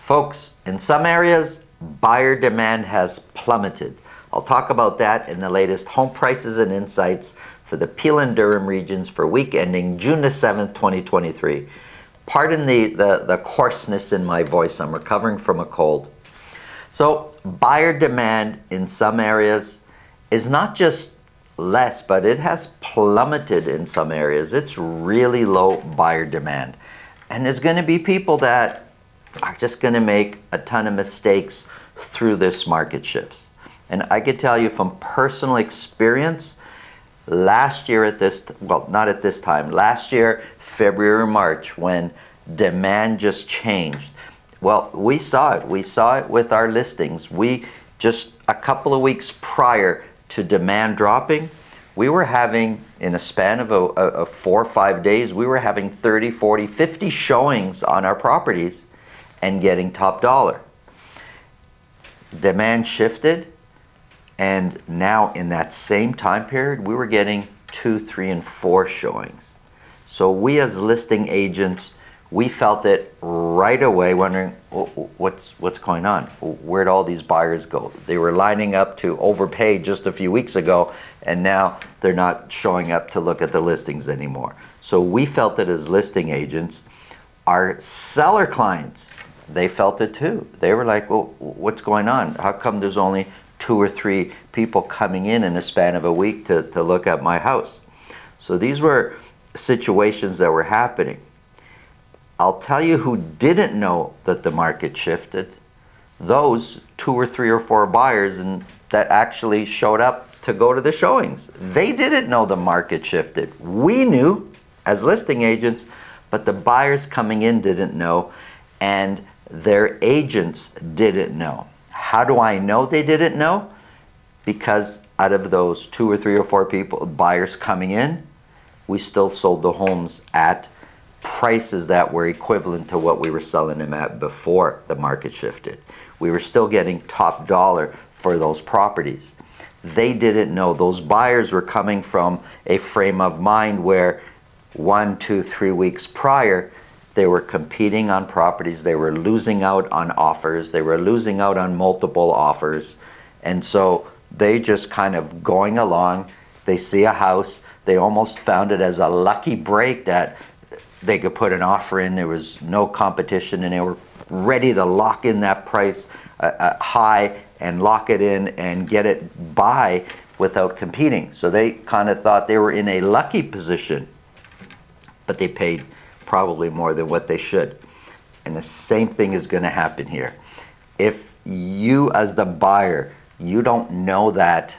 Folks, in some areas, buyer demand has plummeted. I'll talk about that in the latest home prices and insights for the Peel and Durham regions for week ending June the 7th, 2023. Pardon the coarseness in my voice. I'm recovering from a cold. So buyer demand in some areas is not just less, but it has plummeted in some areas. It's really low buyer demand. And there's going to be people that are just going to make a ton of mistakes through this market shifts. And I could tell you from personal experience, last year at this, well, not at this time, last year, February, March, when demand just changed. Well, we saw it. We saw it with our listings. We just a couple of weeks prior to demand dropping, we were having, in a span of 4 or 5 days, we were having 30, 40, 50 showings on our properties and getting top dollar. Demand shifted, and now in that same time period, we were getting 2, 3, and 4 showings. So we as listing agents, we felt it right away, wondering what's going on? Where'd all these buyers go? They were lining up to overpay just a few weeks ago, and now they're not showing up to look at the listings anymore. So we felt it as listing agents. Our seller clients, they felt it too. They were like, well, what's going on? How come there's only 2 or 3 people coming in a span of a week to look at my house? So these were situations that were happening. I'll tell you who didn't know that the market shifted. Those 2 or 3 or 4 buyers and that actually showed up to go to the showings. They didn't know the market shifted. We knew as listing agents, but the buyers coming in didn't know, and their agents didn't know. How do I know they didn't know? Because out of those 2 or 3 or 4 people, buyers coming in, we still sold the homes at prices that were equivalent to what we were selling them at before the market shifted. We were still getting top dollar for those properties. They didn't know. Those buyers were coming from a frame of mind where 1, 2, 3 weeks prior, they were competing on properties, they were losing out on offers, they were losing out on multiple offers, and so they just kind of going along, they see a house, they almost found it as a lucky break that they could put an offer in, there was no competition, and they were ready to lock in that price high and lock it in and get it by without competing. So they kind of thought they were in a lucky position, but they paid probably more than what they should. And the same thing is going to happen here. If you as the buyer, you don't know that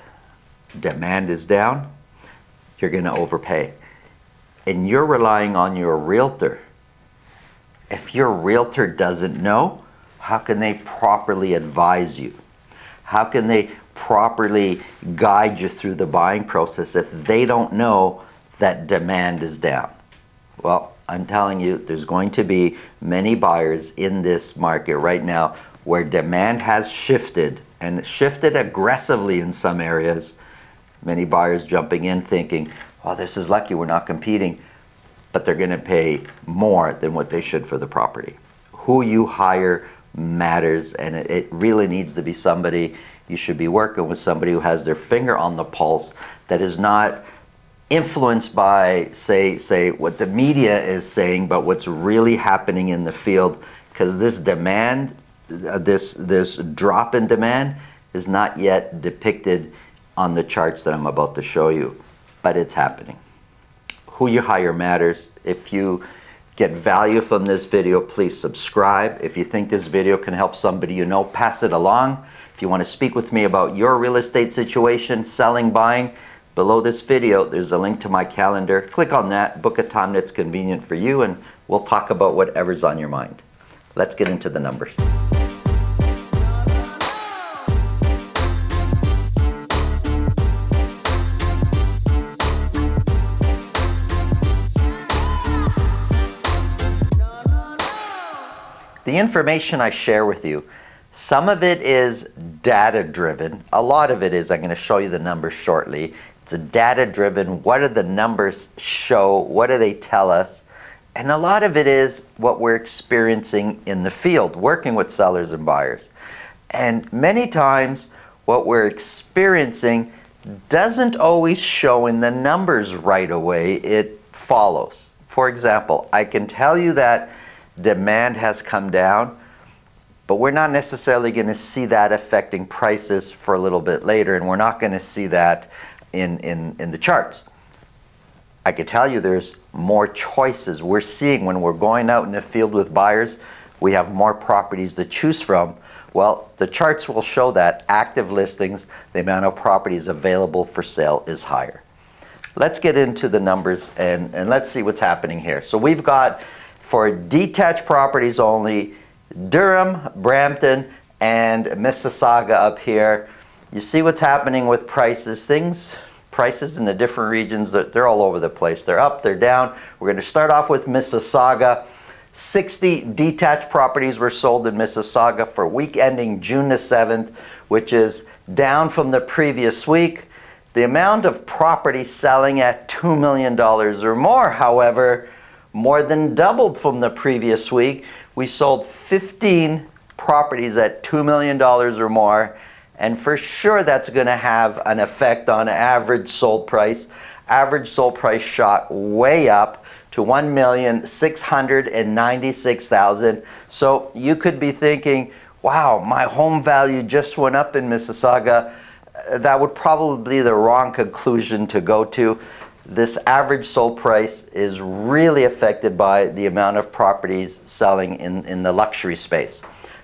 demand is down, you're going to overpay. And you're relying on your realtor. If your realtor doesn't know, how can they properly advise you? How can they properly guide you through the buying process if they don't know that demand is down? Well, I'm telling you, there's going to be many buyers in this market right now where demand has shifted, and shifted aggressively in some areas. Many buyers jumping in thinking, oh, this is lucky, we're not competing, but they're going to pay more than what they should for the property. Who you hire matters, and it really needs to be somebody, you should be working with somebody who has their finger on the pulse, that is not influenced by say what the media is saying, but what's really happening in the field. Because this demand, this drop in demand is not yet depicted on the charts that I'm about to show you, but it's happening. Who you hire matters. If you get value from this video, please subscribe. If you think this video can help somebody you know, pass it along. If you want to speak with me about your real estate situation, selling, buying, below this video, there's a link to my calendar. Click on that, book a time that's convenient for you, and we'll talk about whatever's on your mind. Let's get into the numbers. The information I share with you, some of it is data driven. A lot of it is, I'm going to show you the numbers shortly. It's a data driven. What do the numbers show? What do they tell us? And a lot of it is what we're experiencing in the field, working with sellers and buyers. And many times what we're experiencing doesn't always show in the numbers right away. It follows. For example, I can tell you that demand has come down, but we're not necessarily going to see that affecting prices for a little bit later, and we're not going to see that in the charts. I could tell you there's more choices. We're seeing when we're going out in the field with buyers, we have more properties to choose from. Well, the charts will show that active listings, the amount of properties available for sale is higher. Let's get into the numbers and let's see what's happening here. So we've got, for detached properties only, Durham, Brampton, and Mississauga up here. You see what's happening with prices. Prices in the different regions, they're all over the place. They're up, they're down. We're going to start off with Mississauga. 60 detached properties were sold in Mississauga for week ending June the 7th, which is down from the previous week. The amount of property selling at $2 million or more, however, more than doubled from the previous week. We sold 15 properties at $2 million or more. And for sure that's going to have an effect on average sold price. Average sold price shot way up to $1,696,000. So you could be thinking, wow, my home value just went up in Mississauga. That would probably be the wrong conclusion to go to. This average sold price is really affected by the amount of properties selling in the luxury space.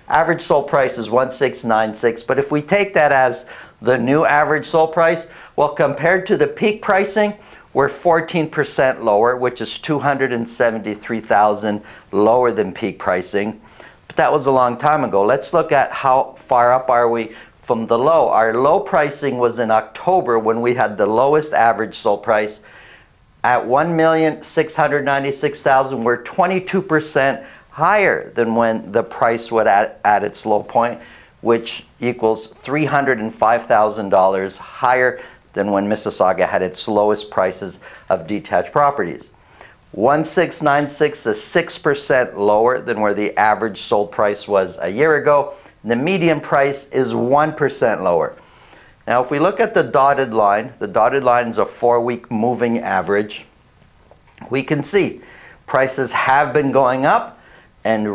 Average sold price is 1,696, but if we take that as the new average sold price, well, compared to the peak pricing, we're 14% lower, which is $273,000 lower than peak pricing. But that was a long time ago. Let's look at how far up are we from the low. Our low pricing was in October when we had the lowest average sold price at $1,696,000. We're 22% higher than when the price was at its low point, which equals $305,000 higher than when Mississauga had its lowest prices of detached properties. 1,696 is 6% lower than where the average sold price was a year ago. The median price is 1% lower. Now if we look at the dotted line is a 4-week moving average. We can see prices have been going up, and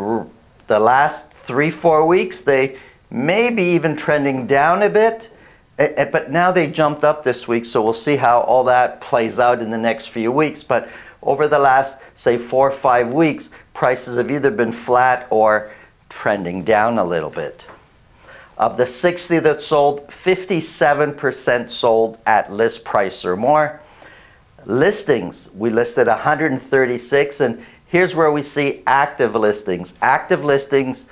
the last 3-4 weeks they may be even trending down a bit, but now they jumped up this week, so we'll see how all that plays out in the next few weeks. But over the last, say, 4 or 5 weeks, prices have either been flat or trending down a little bit. Of the 60 that sold, 57% sold at list price or more. Listings, we listed 136, and here's where we see active listings. Active listings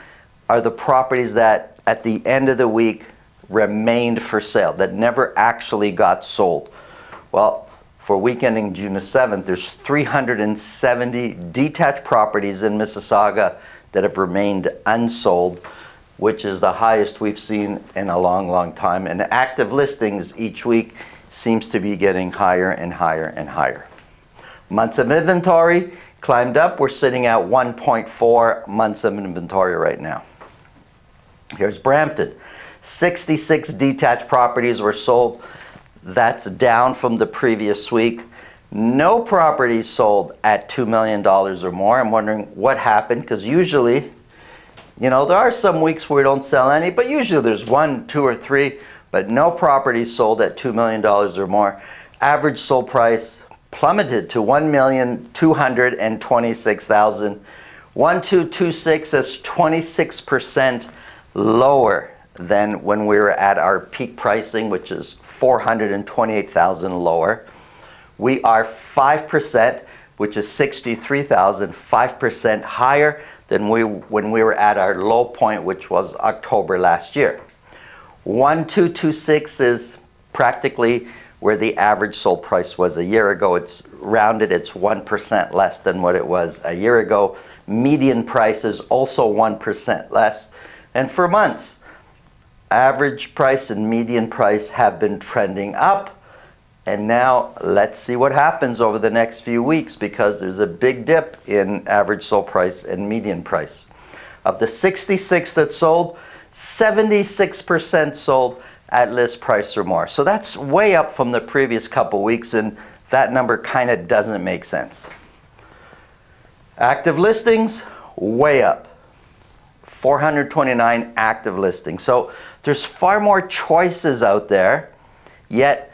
are the properties that at the end of the week remained for sale, that never actually got sold. Well, for week ending June the 7th, there's 370 detached properties in Mississauga that have remained unsold, which is the highest we've seen in a long, long time. And active listings each week seems to be getting higher and higher and higher. Months of inventory climbed up. We're sitting at 1.4 months of inventory right now. Here's Brampton. 66 detached properties were sold. That's down from the previous week. No properties sold at $2 million or more. I'm wondering what happened, because usually, there are some weeks where we don't sell any, but usually there's 1, 2, or 3, but no properties sold at $2 million or more. Average sold price plummeted to $1,226,000. 1,226 is 26% lower than when we were at our peak pricing, which is $428,000 lower. We are 5%, which is $63,000, 5% higher than when we were at our low point, which was October last year. 1,226 is practically where the average sold price was a year ago. It's rounded, it's 1% less than what it was a year ago. Median price is also 1% less. And for months, average price and median price have been trending up. And now let's see what happens over the next few weeks, because there's a big dip in average sold price and median price. Of the 66 that sold, 76% sold at list price or more. So that's way up from the previous couple weeks, and that number kind of doesn't make sense. Active listings, way up. 429 active listings. So there's far more choices out there, yet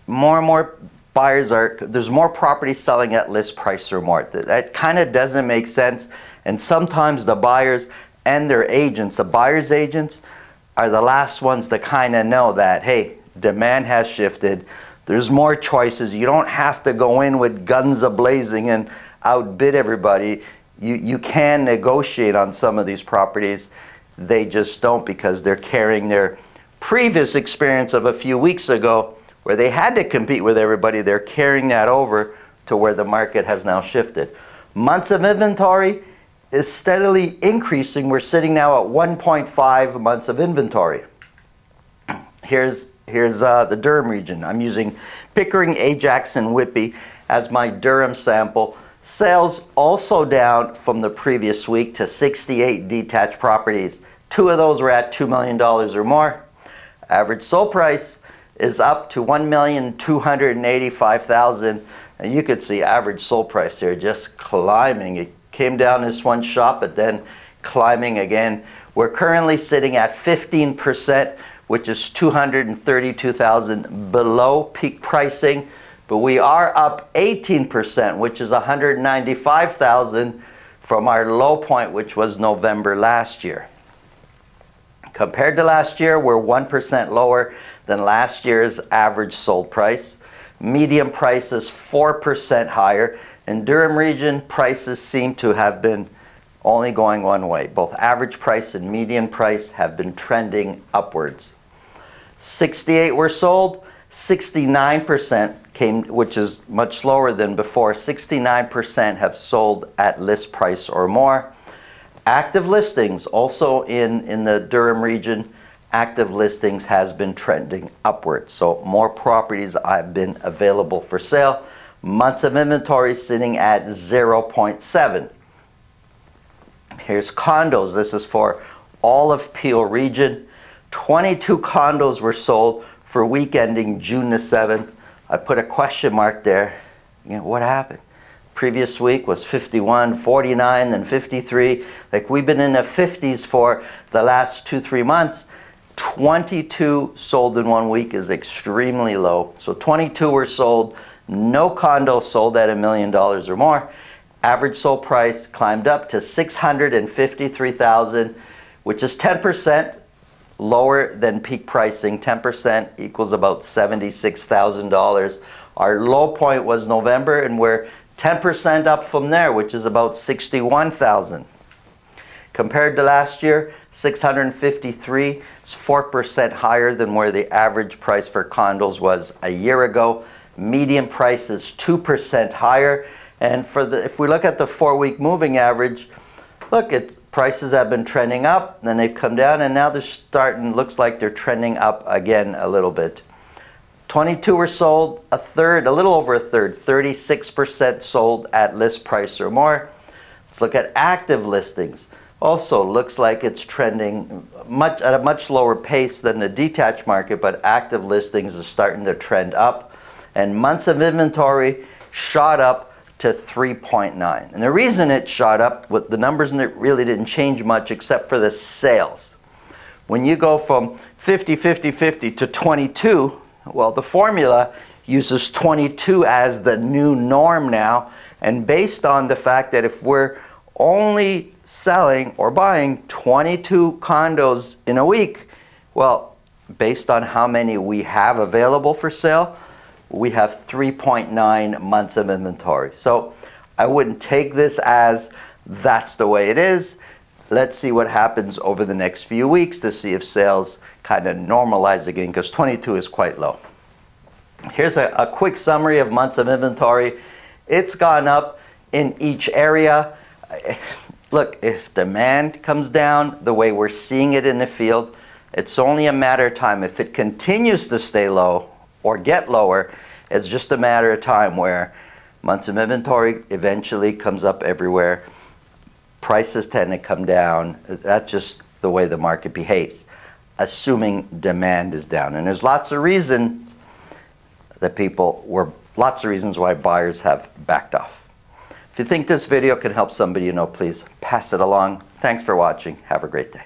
more and more buyers there's more properties selling at list price or more. That kind of doesn't make sense. And sometimes the buyers and their agents, the buyer's agents, are the last ones to kind of know that, hey, demand has shifted. There's more choices. You don't have to go in with guns a-blazing and outbid everybody. You can negotiate on some of these properties. They just don't, because they're carrying their previous experience of a few weeks ago where they had to compete with everybody. They're carrying that over to where the market has now shifted. Months of inventory is steadily increasing. We're sitting now at 1.5 months of inventory. Here's the Durham region. I'm using Pickering, Ajax, and Whitby as my Durham sample. Sales also down from the previous week to 68 detached properties. 2 of those were at $2 million or more. Average sold price is up to $1,285,000. And you could see average sold price here just climbing. It came down this one shot, but then climbing again. We're currently sitting at 15%, which is $232,000 below peak pricing. But we are up 18%, which is $195,000 from our low point, which was November last year. Compared to last year, we're 1% lower than last year's average sold price. Median price is 4% higher. In Durham region, prices seem to have been only going one way. Both average price and median price have been trending upwards. 68 were sold, 69% came, which is much lower than before. 69% have sold at list price or more. Active listings, also in the Durham region, active listings has been trending upwards. So more properties have been available for sale. Months of inventory sitting at 0.7. Here's condos. This is for all of Peel region. 22 condos were sold for week ending June the 7th. I put a question mark there. You know, what happened? Previous week was 51, 49, then 53. Like, we've been in the 50s for the last 2-3 months. 22 sold in 1 week is extremely low. So 22 were sold. No condos sold at $1 million or more. Average sold price climbed up to $653,000, which is 10% lower than peak pricing. 10% equals about $76,000. Our low point was November, and we're 10% up from there, which is about $61,000. Compared to last year, 653 is 4% higher than where the average price for condos was a year ago. Median price is 2% higher. And if we look at the 4-week moving average, look, prices have been trending up, then they've come down, and now they're starting, looks like they're trending up again a little bit. 22 were sold, a little over a third, 36% sold at list price or more. Let's look at active listings. Also looks like it's trending at a much lower pace than the detached market, but active listings are starting to trend up. And months of inventory shot up to 3.9. And the reason it shot up, with the numbers really didn't change much except for the sales. When you go from 50, 50, 50 to 22, well, the formula uses 22 as the new norm now. And based on the fact that if we're only selling or buying 22 condos in a week, well, based on how many we have available for sale, we have 3.9 months of inventory. So I wouldn't take this as that's the way it is. Let's see what happens over the next few weeks to see if sales kind of normalize again, because 22 is quite low. Here's a quick summary of months of inventory. It's gone up in each area. Look, if demand comes down the way we're seeing it in the field, it's only a matter of time. If it continues to stay low or get lower, It's just a matter of time where months of inventory eventually comes up everywhere. Prices tend to come down. That's just the way the market behaves, assuming demand is down. And there's lots of reasons why buyers have backed off. If you think this video can help somebody you know, please pass it along. Thanks for watching. Have a great day.